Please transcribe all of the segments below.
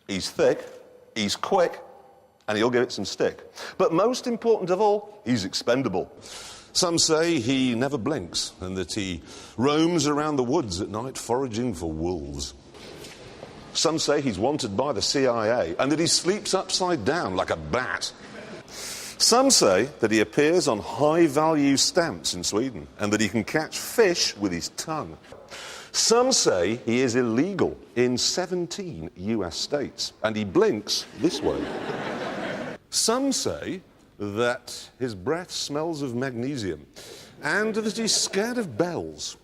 He's thick, he's quick, and he'll give it some stick. But most important of all, he's expendable. Some say he never blinks and that he roams around the woods at night foraging for wolves. Some say he's wanted by the CIA and that he sleeps upside down like a bat. Some say that he appears on high-value stamps in Sweden and that he can catch fish with his tongue. Some say he is illegal in 17 US states and he blinks this way. Some say that his breath smells of magnesium and that he's scared of bells.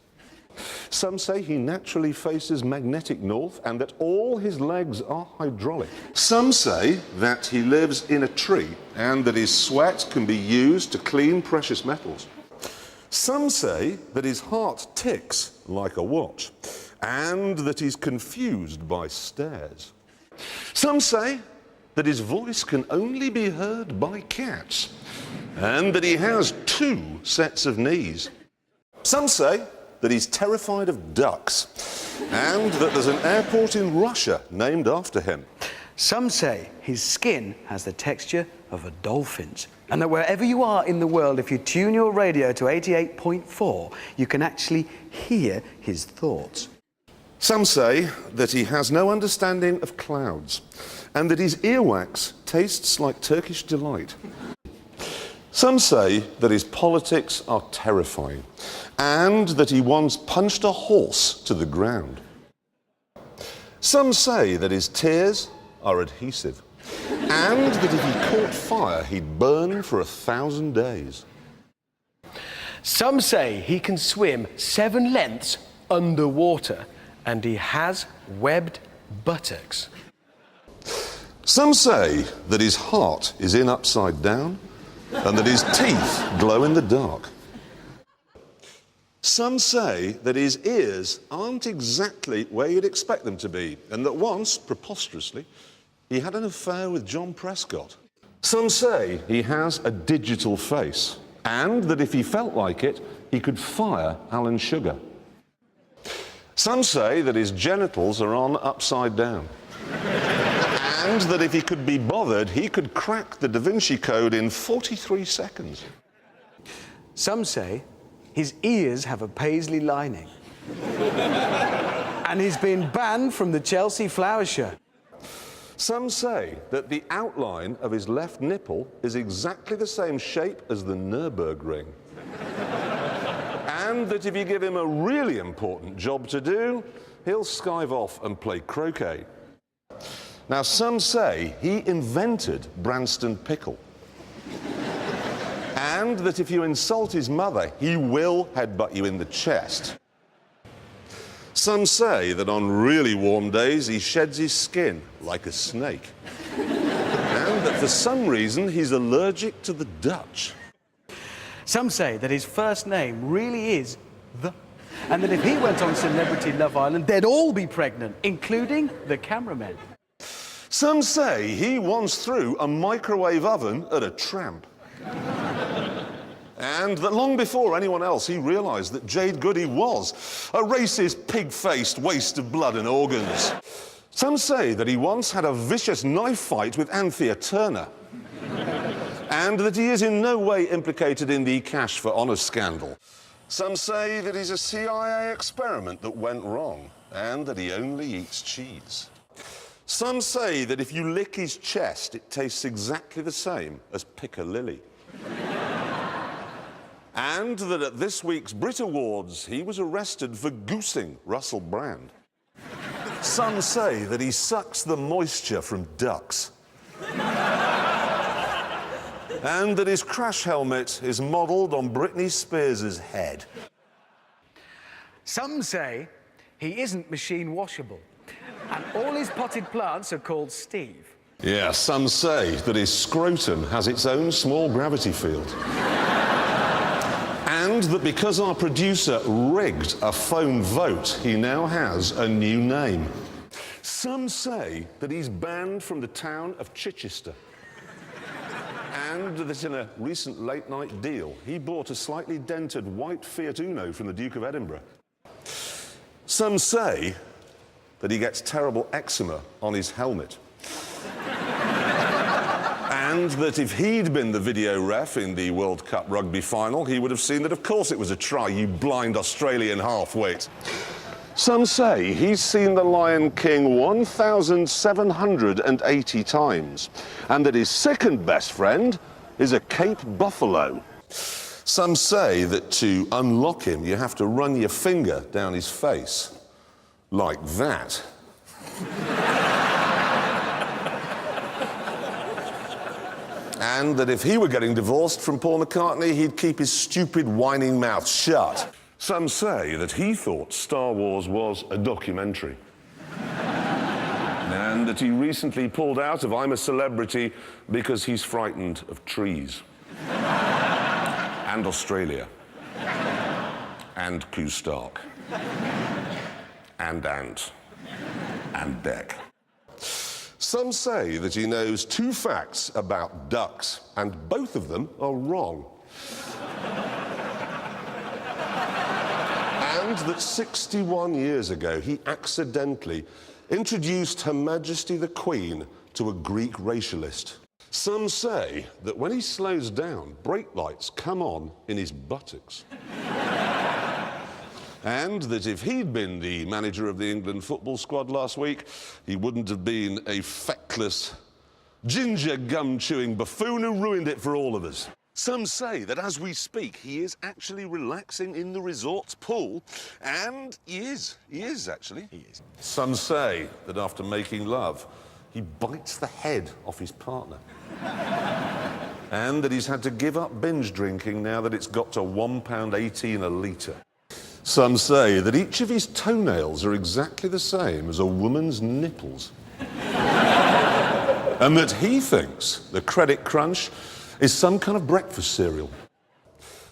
Some say he naturally faces magnetic north and that all his legs are hydraulic. Some say that he lives in a tree and that his sweat can be used to clean precious metals. Some say that his heart ticks like a watch and that he's confused by stairs. Some say that his voice can only be heard by cats and that he has 2 sets of knees. Some say that he's terrified of ducks and that there's an airport in Russia named after him. Some say his skin has the texture of a dolphin's and that wherever you are in the world, if you tune your radio to 88.4, you can actually hear his thoughts. Some say that he has no understanding of clouds and that his earwax tastes like Turkish delight. Some say that his politics are terrifying and that he once punched a horse to the ground. Some say that his tears are adhesive and that if he caught fire, he'd burn for 1,000 days. Some say he can swim 7 lengths underwater and he has webbed buttocks. Some say that his heart is in upside down and that his teeth glow in the dark. Some say that his ears aren't exactly where you'd expect them to be and that once, preposterously, he had an affair with John Prescott. Some say he has a digital face and that if he felt like it, he could fire Alan Sugar. Some say that his genitals are on upside down and that if he could be bothered, he could crack the Da Vinci Code in 43 seconds. Some say his ears have a paisley lining and he's been banned from the Chelsea Flower Show. Some say that the outline of his left nipple is exactly the same shape as the Nürburgring. And that if you give him a really important job to do, he'll skive off and play croquet. Now, some say he invented Branston Pickle. And that if you insult his mother, he will headbutt you in the chest. Some say that on really warm days, he sheds his skin like a snake. And that for some reason, he's allergic to the Dutch. Some say that his first name really is and that if he went on Celebrity Love Island, they'd all be pregnant, including the cameramen. Some say he once threw a microwave oven at a tramp. And that long before anyone else, he realised that Jade Goody was a racist, pig-faced waste of blood and organs. Some say that he once had a vicious knife fight with Anthea Turner. And that he is in no way implicated in the Cash for Honour scandal. Some say that he's a CIA experiment that went wrong and that he only eats cheese. Some say that if you lick his chest, it tastes exactly the same as piccalilli. And that at this week's Brit Awards, he was arrested for goosing Russell Brand. Some say that he sucks the moisture from ducks. And that his crash helmet is modelled on Britney Spears' head. Some say he isn't machine washable and all his potted plants are called Steve. Yeah, some say that his scrotum has its own small gravity field. And that because our producer rigged a phone vote, he now has a new name. Some say that he's banned from the town of Chichester. And that in a recent late-night deal, he bought a slightly dented white Fiat Uno from the Duke of Edinburgh. Some say that he gets terrible eczema on his helmet And that if he'd been the video ref in the World Cup rugby final, he would have seen that, of course, it was a try, you blind Australian half-wit. Some say he's seen The Lion King 1,780 times, and that his second best friend is a Cape buffalo. Some say that to unlock him, you have to run your finger down his face, like that. And that if he were getting divorced from Paul McCartney, he'd keep his stupid whining mouth shut. Some say that he thought Star Wars was a documentary. And that he recently pulled out of I'm a Celebrity because he's frightened of trees. And Australia. And Koo Stark. And Ant. And Beck. Some say that he knows 2 facts about ducks, and both of them are wrong. And that 61 years ago, he accidentally introduced Her Majesty the Queen to a Greek racialist. Some say that when he slows down, brake lights come on in his buttocks. And that if he'd been the manager of the England football squad last week, he wouldn't have been a feckless, ginger gum-chewing buffoon who ruined it for all of us. Some say that as we speak, he is actually relaxing in the resort's pool, and he is actually. He is. Some say that after making love, he bites the head off his partner. And that he's had to give up binge drinking now that it's got to £1.18 a litre. Some say that each of his toenails are exactly the same as a woman's nipples. And that he thinks the Credit Crunch is some kind of breakfast cereal.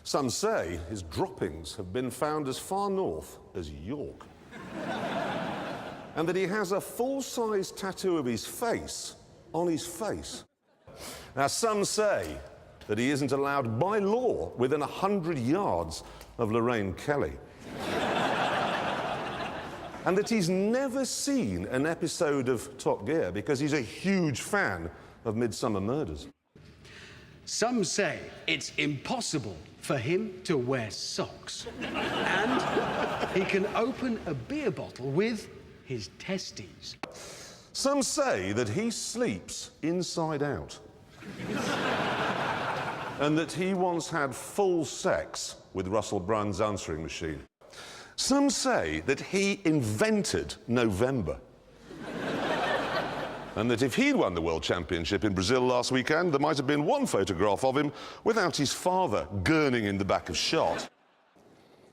Some say his droppings have been found as far north as York. And that he has a full-size tattoo of his face on his face. Now, some say that he isn't allowed by law within 100 yards of Lorraine Kelly. And that he's never seen an episode of Top Gear because he's a huge fan of Midsummer Murders. Some say it's impossible for him to wear socks. And he can open a beer bottle with his testes. Some say that he sleeps inside out. And that he once had full sex with Russell Brand's answering machine. Some say that he invented November. And that if he'd won the World Championship in Brazil last weekend, there might have been one photograph of him without his father gurning in the back of shot.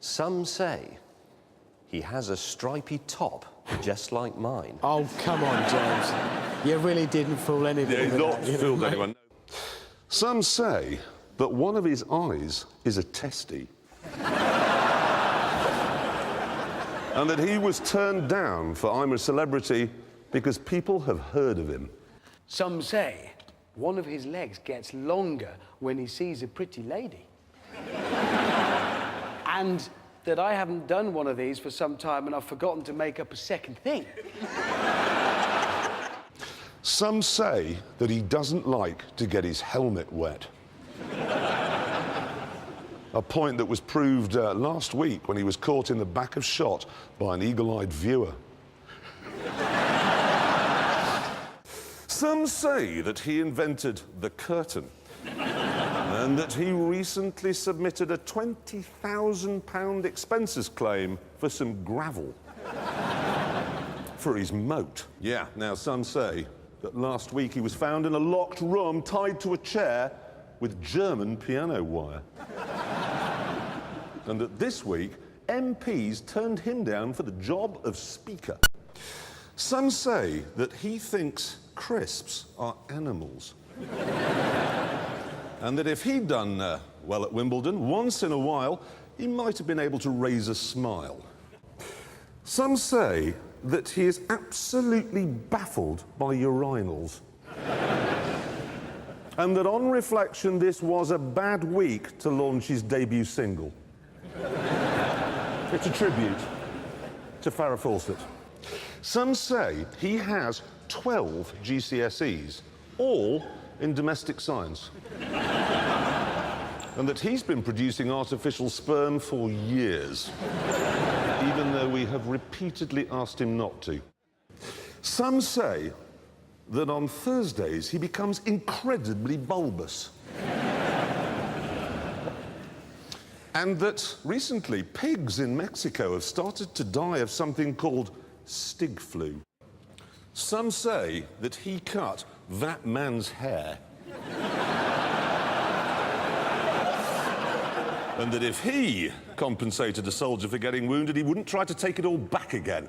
Some say he has a stripy top just like mine. Oh, come on, James. You really didn't fool anybody. Yeah, he's with not that, you fooled know, anyone. Some say that one of his eyes is a testy. And that he was turned down for I'm a Celebrity because people have heard of him. Some say one of his legs gets longer when he sees a pretty lady. And that I haven't done one of these for some time and I've forgotten to make up a second thing. Some say that he doesn't like to get his helmet wet. A point that was proved last week when he was caught in the back of shot by an eagle-eyed viewer. Some say that he invented the curtain and that he recently submitted a £20,000 expenses claim for some gravel for his moat. Yeah, now some say that last week he was found in a locked room tied to a chair with German piano wire. And that this week, MPs turned him down for the job of Speaker. Some say that he thinks crisps are animals. And that if he'd done well at Wimbledon, once in a while, he might have been able to raise a smile. Some say that he is absolutely baffled by urinals. And that on reflection, this was a bad week to launch his debut single. It's a tribute to Farrah Fawcett. Some say he has 12 GCSEs, all in domestic science. And that he's been producing artificial sperm for years, even though we have repeatedly asked him not to. Some say that on Thursdays he becomes incredibly bulbous. And that recently pigs in Mexico have started to die of something called Stig flu. Some say that he cut that man's hair. And that if he compensated a soldier for getting wounded, he wouldn't try to take it all back again.